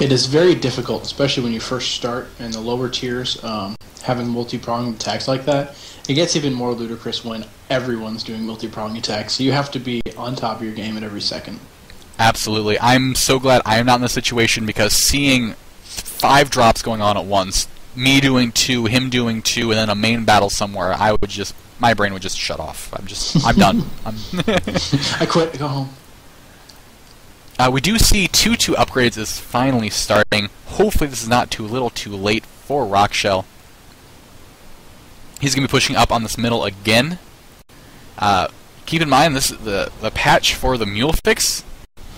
It is very difficult, especially when you first start in the lower tiers, having multi-pronged attacks like that. It gets even more ludicrous when everyone's doing multi-pronged attacks, so you have to be on top of your game at every second. Absolutely. I'm so glad I am not in this situation, because seeing 5 drops going on at once, me doing 2, him doing 2, and then a main battle somewhere, my brain would just shut off. I'm done. I quit, go home. We do see 2-2 upgrades is finally starting. Hopefully this is not too little too late for Rockshell. He's going to be pushing up on this middle again. Keep in mind, this the patch for the mule fix,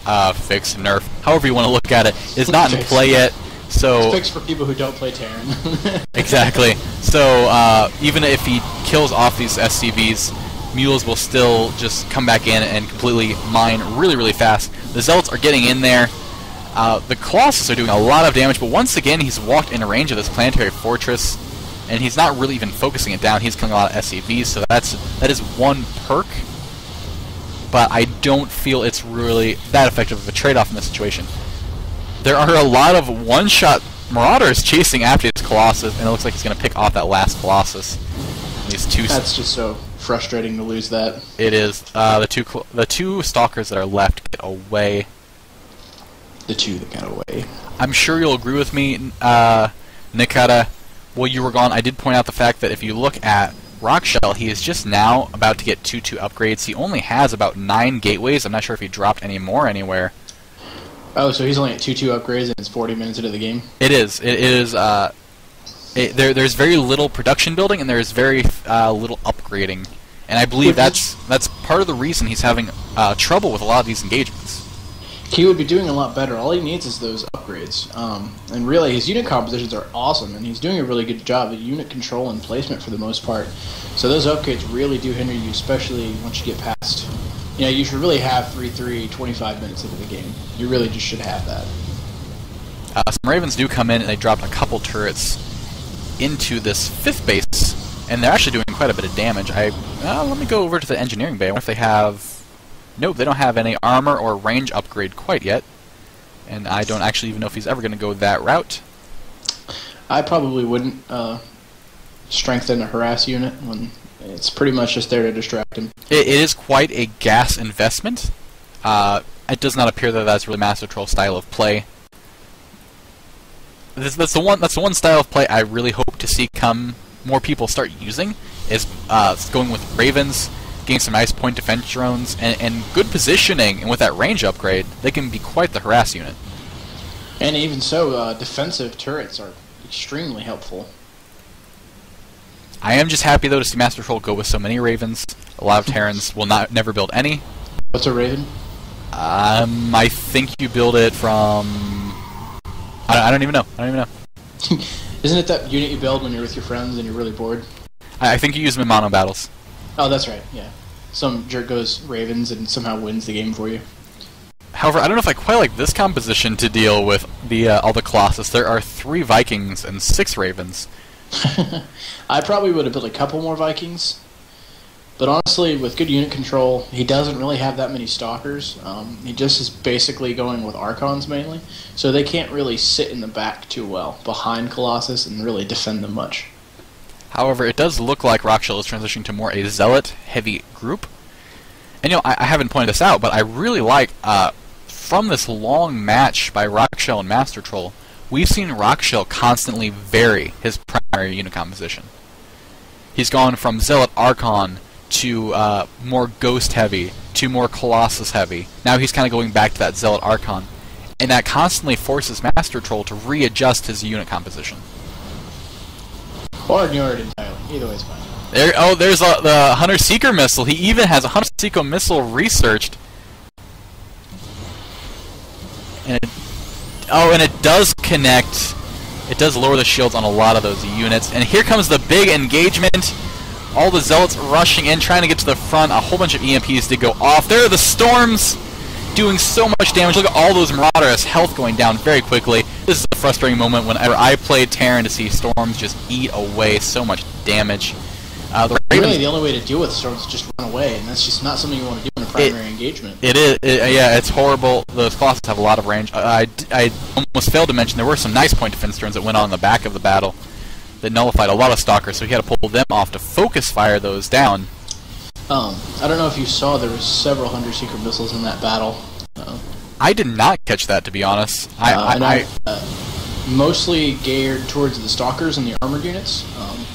nerf, however you want to look at it, is not in play yet. So it's fixed for people who don't play Terran. Exactly. So even if he kills off these SCVs, mules will still just come back in and completely mine really, really fast. The Zealots are getting in there. The Colossus are doing a lot of damage, but once again he's walked in range of this planetary fortress, and he's not really even focusing it down. He's killing a lot of SCVs, so that is one perk, but I don't feel it's really that effective of a trade-off in this situation. There are a lot of one-shot Marauders chasing after this Colossus, and it looks like he's going to pick off that last Colossus. That's just so frustrating to lose that. It is. The two Stalkers that are left get away. The 2 that got away. I'm sure you'll agree with me, Nikata. While you were gone, I did point out the fact that if you look at Rockshell, he is just now about to get 2-2 upgrades. He only has about 9 gateways. I'm not sure if he dropped any more anywhere. Oh, so he's only at 2-2 upgrades and it's 40 minutes into the game? It is. It is. There's very little production building, and there's very little upgrading. And I believe that's part of the reason he's having trouble with a lot of these engagements. He would be doing a lot better. All he needs is those upgrades. And really, his unit compositions are awesome, and he's doing a really good job at unit control and placement for the most part. So those upgrades really do hinder you, especially once you get past... You know, you should really have 3-3 25 minutes into the game. You really just should have that. Some Ravens do come in, and they drop a couple turrets into this 5th base, and they're actually doing quite a bit of damage. Let me go over to the engineering bay. I wonder if they have... Nope, they don't have any armor or range upgrade quite yet. And I don't actually even know if he's ever going to go that route. I probably wouldn't strengthen a harass unit when it's pretty much just there to distract him. It is quite a gas investment. It does not appear that that's really MasterTroll style of play. That's the one style of play I really hope to see more people start using, is going with Ravens, getting some nice point defense drones, and good positioning, and with that range upgrade, they can be quite the harass unit. And even so, defensive turrets are extremely helpful. I am just happy though to see MasterTroll go with so many Ravens. A lot of Terrans will never build any. What's a Raven? I think you build it from... I don't even know. Isn't it that unit you build when you're with your friends and you're really bored? I think you use them in mono battles. Oh, that's right, yeah. Some jerk goes Ravens and somehow wins the game for you. However, I don't know if I quite like this composition to deal with all the Colossus. There are 3 Vikings and 6 Ravens. I probably would have built a couple more Vikings, but honestly, with good unit control, he doesn't really have that many Stalkers. He just is basically going with Archons mainly, so they can't really sit in the back too well behind Colossus and really defend them much. However, it does look like Rockshell is transitioning to more a Zealot-heavy group. And I haven't pointed this out, but I really like, from this long match by Rockshell and MasterTroll, we've seen Rockshell constantly vary his primary unit composition. He's gone from Zealot Archon to more Ghost heavy, to more Colossus heavy. Now he's kind of going back to that Zealot Archon. And that constantly forces MasterTroll to readjust his unit composition. Or ignore it entirely. Either way is fine. There's the Hunter-Seeker missile. He even has a Hunter-Seeker missile researched. And it does connect. It does lower the shields on a lot of those units. And here comes the big engagement. All the Zealots rushing in, trying to get to the front. A whole bunch of EMPs did go off. There are the Storms doing so much damage. Look at all those Marauders' health going down very quickly. This is a frustrating moment whenever I played Terran to see Storms just eat away so much damage. The Really, Ravens, the only way to deal with storms is just run away, and that's just not something you want to do in a primary engagement. It is, yeah, it's horrible. Those Colossus have a lot of range. I almost failed to mention there were some nice point defense turns that went on in the back of the battle that nullified a lot of Stalkers, so he had to pull them off to focus fire those down. I don't know if you saw, there was several hundred secret missiles in that battle. I did not catch that, to be honest. I mostly geared towards the Stalkers and the armored units,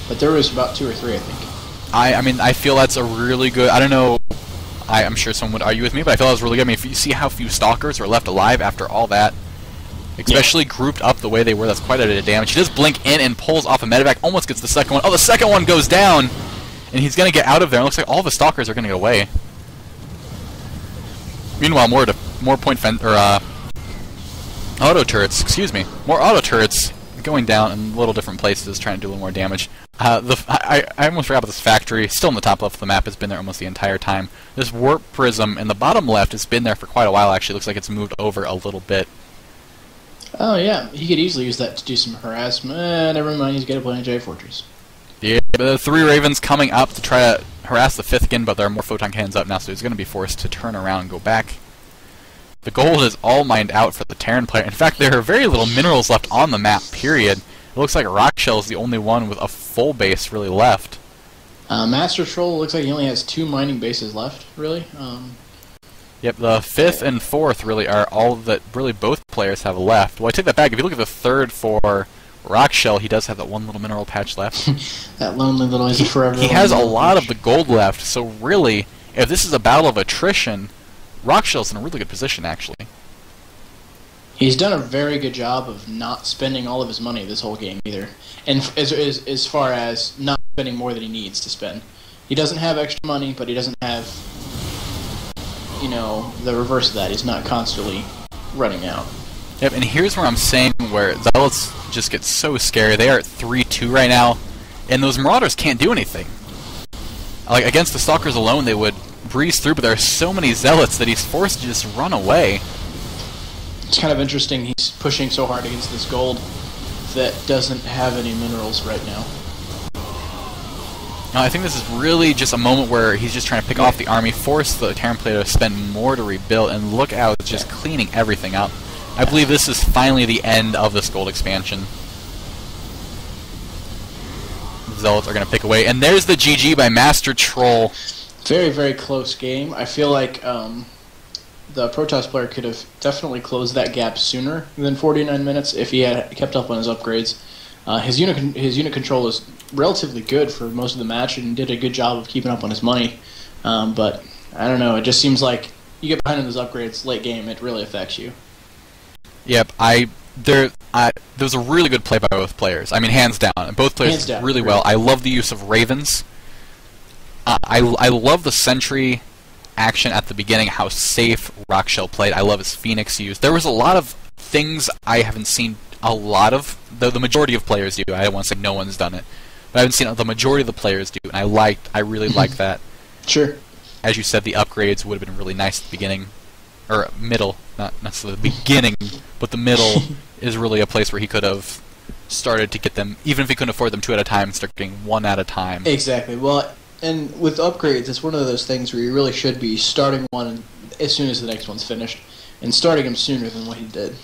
but there was about 2 or 3, I think. I mean, I feel that's a really good... I don't know... I'm sure someone would argue with me, but I feel that was really good. I mean, if you see how few Stalkers are left alive after all that, especially grouped up the way they were, that's quite a bit of damage. He does blink in and pulls off a medevac, almost gets the second one. Oh, the second one goes down! And he's going to get out of there. It looks like all the Stalkers are going to get away. Meanwhile, more point auto turrets, excuse me. More auto turrets going down in little different places, trying to do a little more damage. I almost forgot about this factory. Still in the top left of the map. Has been there almost the entire time. This warp prism in the bottom left has been there for quite a while, actually. Looks like it's moved over a little bit. Oh, yeah. He could easily use that to do some harassment. Never mind, he's got to play in J Fortress. Yeah, the 3 Ravens coming up to try to harass the 5th again, but there are more photon cannons up now, so he's going to be forced to turn around and go back. The gold is all mined out for the Terran player. In fact, there are very little minerals left on the map, period. It looks like Rockshell is the only one with a full base really left. MasterTroll looks like he only has 2 mining bases left, really. Yep, the 5th and 4th really are all that really both players have left. Well, I take that back. If you look at the 3rd for Rockshell, he does have that one little mineral patch left. That lonely little is forever. He has a lot of the gold left, so really, if this is a battle of attrition, Rockshell's in a really good position, actually. He's done a very good job of not spending all of his money this whole game, either. And as far as not spending more than he needs to spend. He doesn't have extra money, but he doesn't have, you know, the reverse of that. He's not constantly running out. Yep, and here's where I'm saying where Zealots just get so scary. They are at 3-2 right now, and those Marauders can't do anything. Like, against the Stalkers alone, they would breeze through, but there are so many Zealots that he's forced to just run away. It's kind of interesting he's pushing so hard against this gold that doesn't have any minerals right now. No, I think this is really just a moment where he's just trying to pick off the army, force the Terran player to spend more to rebuild, and look how it's just cleaning everything up. I believe this is finally the end of this gold expansion. The Zealots are going to pick away, and there's the GG by MasterTroll. Very, very close game. I feel like the Protoss player could have definitely closed that gap sooner than 49 minutes if he had kept up on his upgrades. His unit control is relatively good for most of the match and did a good job of keeping up on his money. But I don't know. It just seems like you get behind on those upgrades late game, it really affects you. Yep, there was a really good play by both players. I mean, hands down. Both players did really well. I love the use of Ravens. I love the sentry action at the beginning, how safe Rockshell played. I love his Phoenix use. There was a lot of things I haven't seen a lot of, though the majority of players do. I don't want to say no one's done it. But I haven't seen the majority of the players do, and I really liked that. Sure. As you said, the upgrades would have been really nice at the beginning. Or middle, not necessarily the beginning, but the middle is really a place where he could have started to get them, even if he couldn't afford them 2 at a time, start getting 1 at a time. Exactly. Well, and with upgrades, it's one of those things where you really should be starting one as soon as the next one's finished, and starting them sooner than what he did.